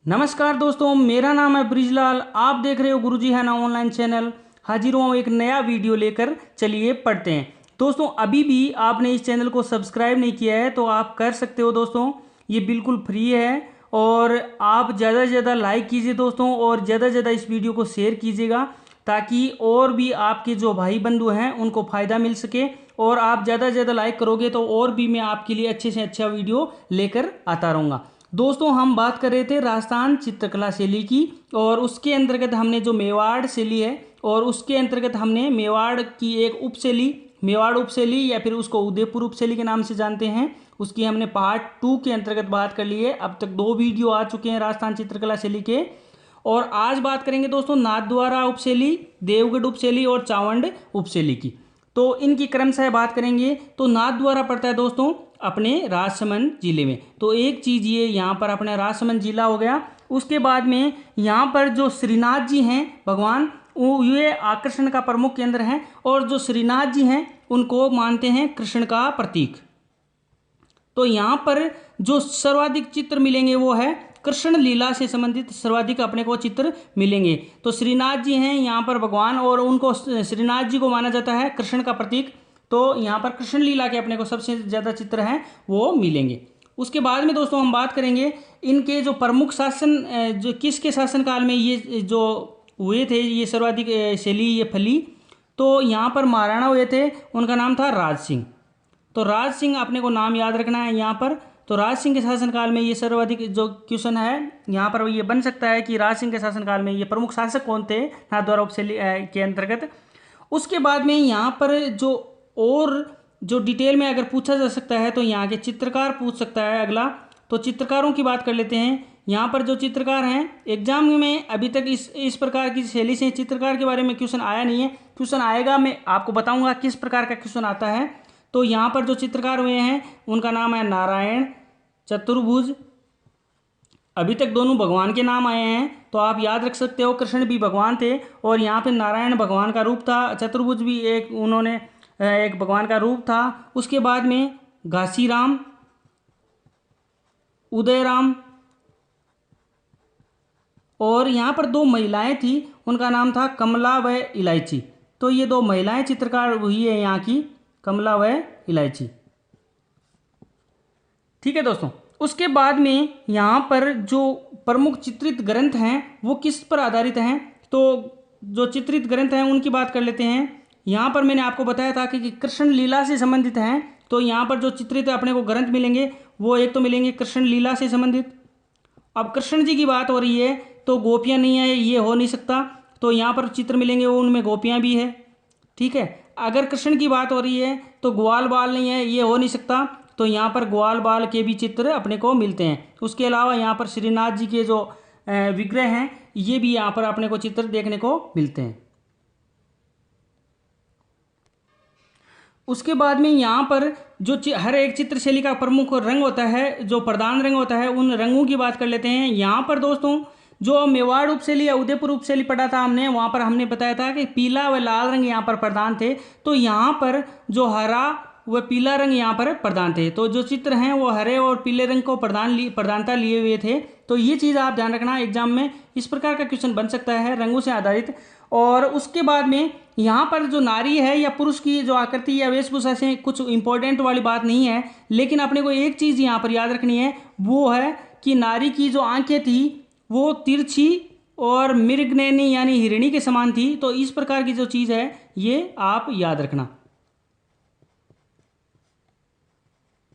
नमस्कार दोस्तों, मेरा नाम है ब्रिजलाल। आप देख रहे हो गुरुजी है ना ऑनलाइन चैनल। हाजिर हूँ एक नया वीडियो लेकर। चलिए पढ़ते हैं। दोस्तों, अभी भी आपने इस चैनल को सब्सक्राइब नहीं किया है तो आप कर सकते हो दोस्तों। ये बिल्कुल फ्री है और आप ज़्यादा से ज़्यादा लाइक कीजिए दोस्तों, और ज़्यादा से ज़्यादा इस वीडियो को शेयर कीजिएगा ताकि और भी आपके जो भाई बंधु हैं उनको फ़ायदा मिल सके। और आप ज़्यादा से ज़्यादा लाइक करोगे तो और भी मैं आपके लिए अच्छे से अच्छा वीडियो लेकर आता रहूँगा। दोस्तों, हम बात कर रहे थे राजस्थान चित्रकला शैली की, और उसके अंतर्गत हमने जो मेवाड़ शैली है और उसके अंतर्गत हमने मेवाड़ की एक उपशैली, मेवाड़ उपशैली या फिर उसको उदयपुर उपशैली के नाम से जानते हैं, उसकी हमने पार्ट 2 के अंतर्गत बात कर ली है। अब तक 2 वीडियो आ चुके हैं राजस्थान चित्रकला शैली के। और आज बात करेंगे दोस्तों नाथद्वारा उपशैली, देवगढ़ उपशैली और चावंड उपशैली की। तो इनकी क्रमशः बात करेंगे। तो नाथद्वारा पड़ता है दोस्तों अपने राजसमंद जिले में। तो एक चीज़ ये यहाँ पर अपने राजसमंद जिला हो गया। उसके बाद में यहाँ पर जो श्रीनाथ जी हैं भगवान, वो ये आकर्षण का प्रमुख केंद्र हैं। और जो श्रीनाथ जी हैं उनको मानते हैं कृष्ण का प्रतीक। तो यहाँ पर जो सर्वाधिक चित्र मिलेंगे वो है कृष्ण लीला से संबंधित सर्वाधिक अपने को चित्र मिलेंगे। तो श्रीनाथ जी हैं यहाँ पर भगवान, और उनको श्रीनाथ जी को माना जाता है कृष्ण का प्रतीक। तो यहाँ पर कृष्ण लीला के अपने को सबसे ज़्यादा चित्र हैं वो मिलेंगे। उसके बाद में दोस्तों हम बात करेंगे इनके जो प्रमुख शासन, जो किसके शासनकाल में ये जो हुए थे, ये सर्वाधिक शैली ये फली। तो यहाँ पर महाराणा हुए थे, उनका नाम था राज सिंह। तो राज सिंह अपने को नाम याद रखना है यहाँ पर। तो राज सिंह के शासनकाल में ये सर्वाधिक जो क्वेश्चन है यहाँ पर ये बन सकता है कि राज सिंह के शासनकाल में ये प्रमुख शासक कौन थे नाथद्वारा उपशैली के अंतर्गत। उसके बाद में यहाँ पर जो और जो डिटेल में अगर पूछा जा सकता है तो यहाँ के चित्रकार पूछ सकता है अगला। तो चित्रकारों की बात कर लेते हैं। यहाँ पर जो चित्रकार हैं एग्जाम में अभी तक इस प्रकार की शैली से चित्रकार के बारे में क्वेश्चन आया नहीं है। क्वेश्चन आएगा, मैं आपको बताऊंगा किस प्रकार का क्वेश्चन आता है। तो यहाँ पर जो चित्रकार हुए हैं उनका नाम है नारायण चतुर्भुज। अभी तक दोनों भगवान के नाम आए हैं तो आप याद रख सकते हो, कृष्ण भी भगवान थे और यहाँ पे नारायण भगवान का रूप था, चतुर्भुज भी एक उन्होंने एक भगवान का रूप था। उसके बाद में घासीराम, उदयराम, और यहाँ पर 2 महिलाएं थी, उनका नाम था कमला व इलायची। तो ये 2 महिलाएं चित्रकार हुई है यहाँ की, कमला व इलायची। ठीक है दोस्तों। उसके बाद में यहाँ पर जो प्रमुख चित्रित ग्रंथ हैं वो किस पर आधारित हैं। तो जो चित्रित ग्रंथ हैं उनकी बात कर लेते हैं। यहाँ पर मैंने आपको बताया था कि कृष्ण लीला से संबंधित हैं। तो यहाँ पर जो चित्रित अपने को ग्रंथ मिलेंगे वो एक तो मिलेंगे कृष्ण लीला से संबंधित। अब कृष्ण जी की बात हो रही है तो गोपियाँ नहीं है, ये हो नहीं सकता। तो यहाँ पर चित्र मिलेंगे वो उनमें गोपियाँ भी है। ठीक है। अगर कृष्ण की बात हो रही है तो ग्वाल बाल नहीं है, ये हो नहीं सकता। तो यहाँ पर ग्वाल बाल के भी चित्र अपने को मिलते हैं। उसके अलावा यहाँ पर श्रीनाथ जी के जो विग्रह हैं ये भी यहाँ पर अपने को चित्र देखने को मिलते हैं। उसके बाद में यहाँ पर जो हर एक चित्रशैली का प्रमुख रंग होता है, जो प्रधान रंग होता है, उन रंगों की बात कर लेते हैं। यहाँ पर दोस्तों जो मेवाड़ उपशैली या उदयपुर उपशैली पढ़ा था हमने, वहाँ पर हमने बताया था कि पीला व लाल रंग यहाँ पर प्रधान थे। तो यहाँ पर जो हरा व पीला रंग यहाँ पर प्रधान थे। तो जो चित्र हैं वो हरे और पीले रंग को प्रधानता लिए हुए थे। तो ये चीज़ आप ध्यान रखना, एग्जाम में इस प्रकार का क्वेश्चन बन सकता है रंगों से आधारित। और उसके बाद में यहाँ पर जो नारी है या पुरुष की जो आकृति या वेशभूषा से कुछ इंपॉर्टेंट वाली बात नहीं है, लेकिन अपने को एक चीज़ यहाँ पर याद रखनी है, वो है कि नारी की जो आंखें थी वो तिरछी और मृगनयनी यानी हिरणी के समान थी। तो इस प्रकार की जो चीज़ है ये आप याद रखना।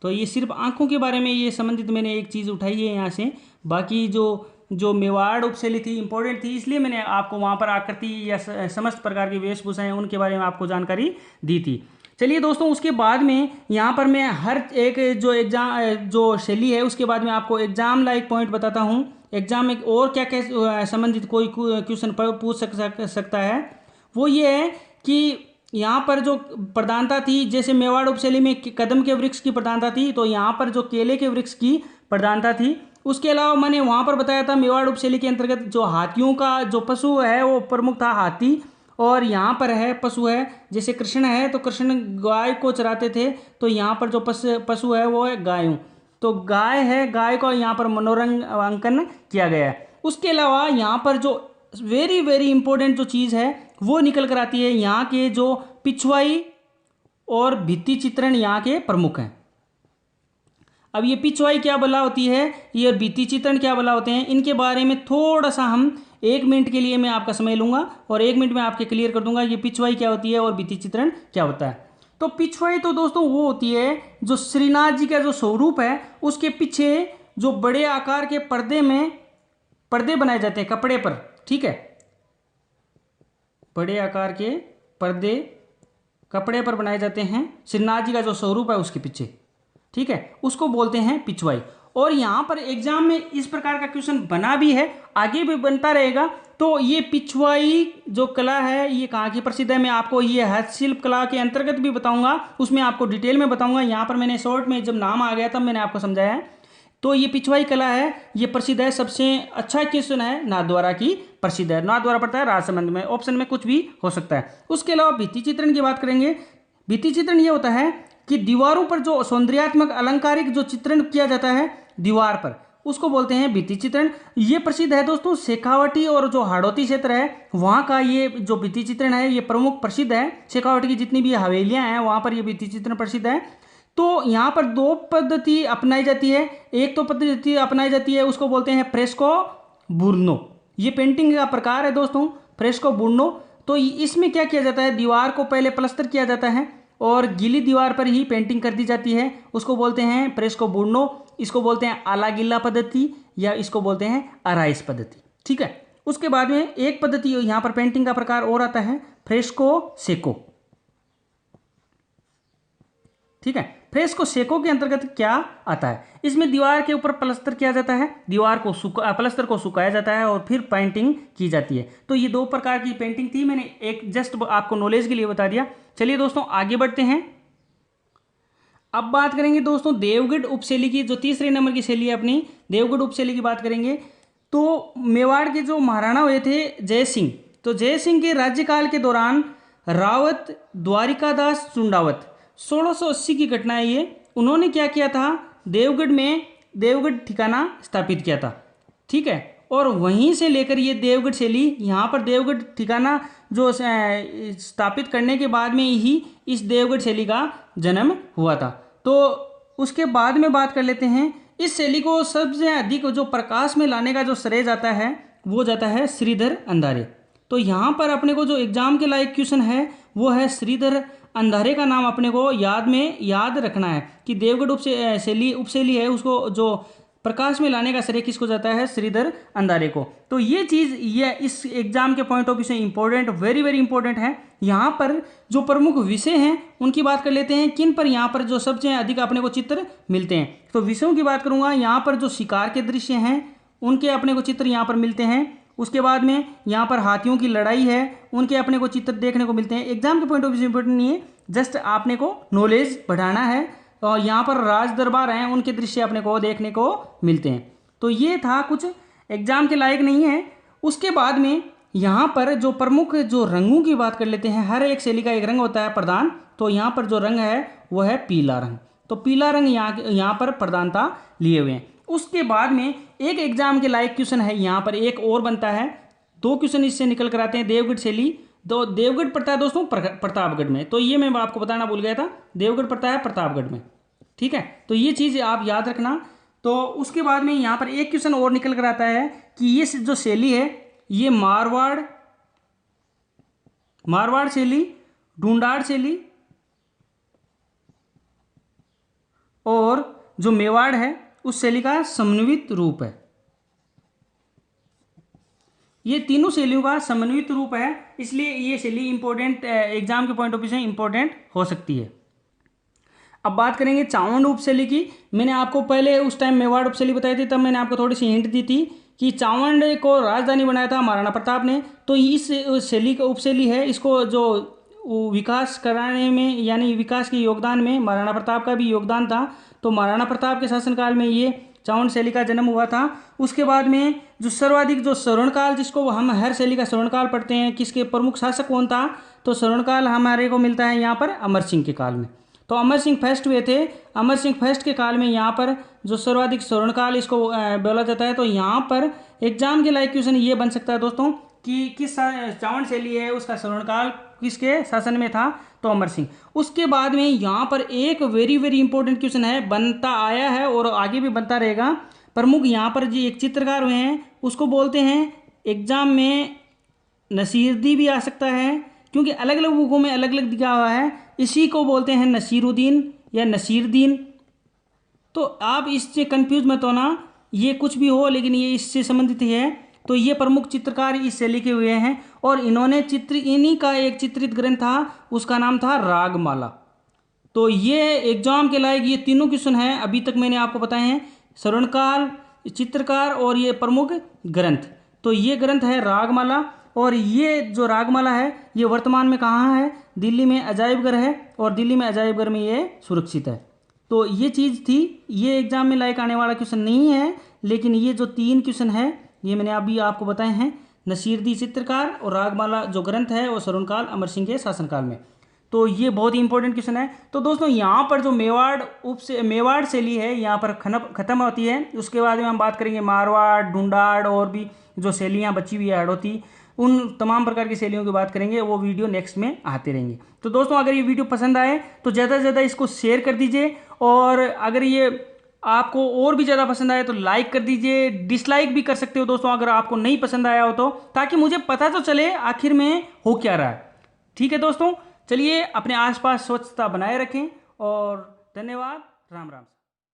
तो ये सिर्फ आंखों के बारे में ये संबंधित मैंने एक चीज़ उठाई है यहाँ से। बाकी जो मेवाड़ उपशैली थी इंपॉर्टेंट थी, इसलिए मैंने आपको वहाँ पर आकृति या समस्त प्रकार की वेशभूषाएं उनके बारे में आपको जानकारी दी थी। चलिए दोस्तों, उसके बाद में यहाँ पर मैं हर एक जो एग्जाम जो शैली है उसके बाद में आपको एग्जाम लाइक पॉइंट बताता हूँ। एग्जाम में और क्या क्या संबंधित कोई क्वेश्चन पूछ सकता है, वो ये है कि यहाँ पर जो प्रधानता थी, जैसे मेवाड़ उपशैली में कदम के वृक्ष की प्रधानता थी, तो यहाँ पर जो केले के वृक्ष की प्रधानता थी। उसके अलावा मैंने वहाँ पर बताया था मेवाड़ उपशैली के अंतर्गत जो हाथियों का जो पशु है वो प्रमुख था हाथी। और यहाँ पर है पशु है, जैसे कृष्ण है तो कृष्ण गाय को चराते थे, तो यहाँ पर जो पशु है वो है गायों। तो गाय है, गाय को यहाँ पर मनोरंजन किया गया है। उसके अलावा यहाँ पर जो वेरी वेरी इंपॉर्टेंट जो चीज़ है वो निकल कर आती है, यहाँ के जो पिछवाई और भित्ति चित्रण यहाँ के प्रमुख हैं। अब ये पिछवाई क्या बला होती है, ये भित्ति चित्रण क्या बला होते हैं, इनके बारे में थोड़ा सा हम 1 मिनट के लिए मैं आपका समय लूँगा और 1 मिनट में आपके क्लियर कर दूंगा ये पिछवाई क्या होती है और भित्ति चित्रण क्या होता है। तो पिछवाई तो दोस्तों वो होती है जो श्रीनाथ जी का जो स्वरूप है उसके पीछे जो बड़े आकार के पर्दे बनाए जाते हैं कपड़े पर, ठीक है, बड़े आकार के पर्दे कपड़े पर बनाए जाते हैं श्रीनाथ जी का जो स्वरूप है उसके पीछे, ठीक है, उसको बोलते हैं पिछवाई। और यहाँ पर एग्जाम में इस प्रकार का क्वेश्चन बना भी है, आगे भी बनता रहेगा। तो ये पिछवाई जो कला है ये कहाँ की प्रसिद्ध है, मैं आपको ये हस्तशिल्प कला के अंतर्गत भी बताऊंगा, उसमें आपको डिटेल में बताऊंगा। यहाँ पर मैंने शॉर्ट में जब नाम आ गया तब मैंने आपको समझाया है। तो ये पिछवाई कला है, ये प्रसिद्ध है, सबसे अच्छा क्वेश्चन है, नाथद्वारा की प्रसिद्ध है। नाथद्वारा पड़ता है राजसमंद में, ऑप्शन में कुछ भी हो सकता है। उसके अलावा भित्ति चित्रण की बात करेंगे। भित्ति चित्रण ये होता है कि दीवारों पर जो सौंदर्यात्मक अलंकारिक जो चित्रण किया जाता है दीवार पर, उसको बोलते हैं भित्ति चित्रण। ये प्रसिद्ध है दोस्तों, शेखावटी और जो हाड़ौती क्षेत्र है वहाँ का ये जो भित्ति चित्रण है ये प्रमुख प्रसिद्ध है। शेखावटी की जितनी भी हवेलियाँ हैं वहाँ पर ये भित्ति चित्रण प्रसिद्ध है। तो यहाँ पर 2 पद्धति अपनाई जाती है। एक तो पद्धति अपनाई जाती है उसको बोलते हैं फ्रेस्को बुर्नो, ये पेंटिंग का प्रकार है दोस्तों, फ्रेस्को बुर्नो। तो इसमें क्या किया जाता है, दीवार को पहले प्लास्टर किया जाता है और गीली दीवार पर ही पेंटिंग कर दी जाती है, उसको बोलते हैं फ्रेस्को बुर्नो। इसको बोलते हैं आला गिल्ला पद्धति या इसको बोलते हैं अराइस पद्धति, ठीक है। उसके बाद में एक पद्धति यहाँ पर पेंटिंग का प्रकार और आता है फ्रेस्को सेको, ठीक है। फ्रेस्को सेको के अंतर्गत क्या आता है, इसमें दीवार के ऊपर प्लास्टर किया जाता है, दीवार को प्लास्टर को सुखाया जाता है और फिर पेंटिंग की जाती है। तो ये 2 प्रकार की पेंटिंग थी, मैंने एक जस्ट आपको नॉलेज के लिए बता दिया। चलिए दोस्तों आगे बढ़ते हैं। अब बात करेंगे दोस्तों देवगढ़ उपशैली की, जो 3रे नंबर की शैली है अपनी, देवगढ़ उपशैली की बात करेंगे। तो मेवाड़ के जो महाराणा हुए थे जय सिंह, तो जय सिंह के राज्यकाल के दौरान रावत द्वारिकादास चुंडावत 1680 की घटना है ये, उन्होंने क्या किया था, देवगढ़ में देवगढ़ ठिकाना स्थापित किया था, ठीक है। और वहीं से लेकर ये देवगढ़ शैली, यहाँ पर देवगढ़ ठिकाना जो स्थापित करने के बाद में ही इस देवगढ़ शैली का जन्म हुआ था। तो उसके बाद में बात कर लेते हैं, इस शैली को सबसे अधिक जो प्रकाश में लाने का जो श्रेय जाता है वो जाता है श्रीधर अंधारे। तो यहाँ पर अपने को जो एग्जाम के लायक क्वेश्चन है वो है श्रीधर अंधारे का नाम अपने को याद रखना है कि देवगढ़ उपशैली है उसको जो प्रकाश में लाने का श्रेय किसको जाता है, श्रीधर अंधारे को। तो ये चीज़ ये इस एग्जाम के पॉइंट ऑफ व्यू से इंपॉर्टेंट, वेरी वेरी इंपॉर्टेंट है। यहाँ पर जो प्रमुख विषय हैं उनकी बात कर लेते हैं, किन पर यहाँ पर जो सबसे अधिक अपने को चित्र मिलते हैं। तो विषयों की बात करूँगा, यहाँ पर जो शिकार के दृश्य हैं उनके अपने को चित्र यहाँ पर मिलते हैं। उसके बाद में यहाँ पर हाथियों की लड़ाई है उनके अपने को चित्र देखने को मिलते हैं। एग्जाम के पॉइंट ऑफ व्यू से इंपॉर्टेंट नहीं है, जस्ट आपने को नॉलेज बढ़ाना है। और यहाँ पर राज दरबार हैं उनके दृश्य अपने को देखने को मिलते हैं। तो ये था, कुछ एग्जाम के लायक नहीं है। उसके बाद में यहाँ पर जो प्रमुख जो रंगों की बात कर लेते हैं, हर एक शैली का एक रंग होता है प्रधान। तो यहाँ पर जो रंग है वो है पीला रंग, तो पीला रंग यहाँ पर प्रधानता लिए हुए हैं। उसके बाद में एक एग्जाम के लायक क्वेश्चन है, यहाँ पर एक और बनता है, 2 क्वेश्चन इससे निकल कर आते हैं। देवगढ़ शैली, तो देवगढ़ पड़ता है दोस्तों प्रतापगढ़ में, तो ये मैं आपको बताना भूल गया था, देवगढ़ पड़ता है प्रतापगढ़ में, ठीक है। तो ये चीज़ आप याद रखना। तो उसके बाद में यहाँ पर एक क्वेश्चन और निकल कर आता है कि ये जो शैली है ये मारवाड़ शैली, ढूंढाड़ शैली और जो मेवाड़ है उस शैली का समन्वित रूप है। ये तीनों शैलियों का समन्वित रूप है, इसलिए ये शैली इंपॉर्टेंट, एग्जाम के पॉइंट ऑफ व्यू से इंपॉर्टेंट हो सकती है। अब बात करेंगे चावंड उपशैली की। मैंने आपको पहले उस टाइम मेवाड़ उपशैली बताई थी, तब मैंने आपको थोड़ी सी हिंट दी थी कि चावंड को राजधानी बनाया था महाराणा प्रताप ने। तो इस शैली का उपशैली है, इसको जो विकास कराने में यानी विकास के योगदान में महाराणा प्रताप का भी योगदान था। तो महाराणा प्रताप के शासनकाल में ये चावंड शैली का जन्म हुआ था। उसके बाद में जो सर्वाधिक जो स्वर्णकाल, जिसको हम हर शैली का स्वर्णकाल पढ़ते हैं, किसके प्रमुख शासक कौन था, तो स्वर्णकाल हमारे को मिलता है यहाँ पर अमर सिंह के काल में। तो अमर सिंह फर्स्ट हुए थे। अमर सिंह फर्स्ट के काल में यहाँ पर जो सर्वाधिक स्वर्णकाल इसको बोला जाता है। तो यहाँ पर एग्जाम के लायक क्वेश्चन ये बन सकता है दोस्तों कि किस चावल शैली है उसका स्वर्णकाल किसके शासन में था, तो अमर सिंह। उसके बाद में यहाँ पर एक वेरी वेरी इंपॉर्टेंट क्वेश्चन है, बनता आया है और आगे भी बनता रहेगा। प्रमुख यहाँ पर जी एक चित्रकार हुए हैं, उसको बोलते हैं एग्जाम में नसीरुद्दीन भी आ सकता है, क्योंकि अलग अलग बुकों में अलग अलग दिया हुआ है। इसी को बोलते हैं नसीरुद्दीन या नसीरुद्दीन। तो आप इससे कंफ्यूज मत होना, ये कुछ भी हो लेकिन ये इससे संबंधित है। तो ये प्रमुख चित्रकार इस शैली के हुए हैं और इन्होंने इन्हीं का एक चित्रित ग्रंथ था, उसका नाम था रागमाला। तो ये एग्जाम के लायक ये तीनों क्वेश्चन हैं अभी तक मैंने आपको बताए हैं, स्वर्णकाल, चित्रकार और ये प्रमुख ग्रंथ। तो ये ग्रंथ है रागमाला, और ये जो रागमाला है ये वर्तमान में कहाँ है, दिल्ली में अजायब घर है, और दिल्ली में अजायब घर में ये सुरक्षित है। तो ये चीज़ थी, ये एग्जाम में लायक आने वाला क्वेश्चन नहीं है, लेकिन ये जो 3 क्वेश्चन है ये मैंने अभी आपको बताए हैं, नसीरुद्दीन चित्रकार और रागमाला जो ग्रंथ है और स्वर्णकाल अमर सिंह के शासनकाल में। तो ये बहुत ही इंपॉर्टेंट क्वेश्चन है। तो दोस्तों यहाँ पर जो मेवाड़ शैली है यहाँ पर खत्म होती है। उसके बाद में हम बात करेंगे मारवाड़, ढूंढाड़ और भी जो शैलियाँ बची हुई है हड़ौती, उन तमाम प्रकार की शैलियों की बात करेंगे। वो वीडियो नेक्स्ट में आते रहेंगे। तो दोस्तों अगर ये वीडियो पसंद आए तो ज़्यादा से ज़्यादा इसको शेयर कर दीजिए, और अगर ये आपको और भी ज़्यादा पसंद आए तो लाइक कर दीजिए, डिसलाइक भी कर सकते हो दोस्तों अगर आपको नहीं पसंद आया हो तो, ताकि मुझे पता तो चले आखिर में हो क्या रहा है। ठीक है दोस्तों, चलिए अपने आसपास स्वच्छता बनाए रखें, और धन्यवाद, राम राम।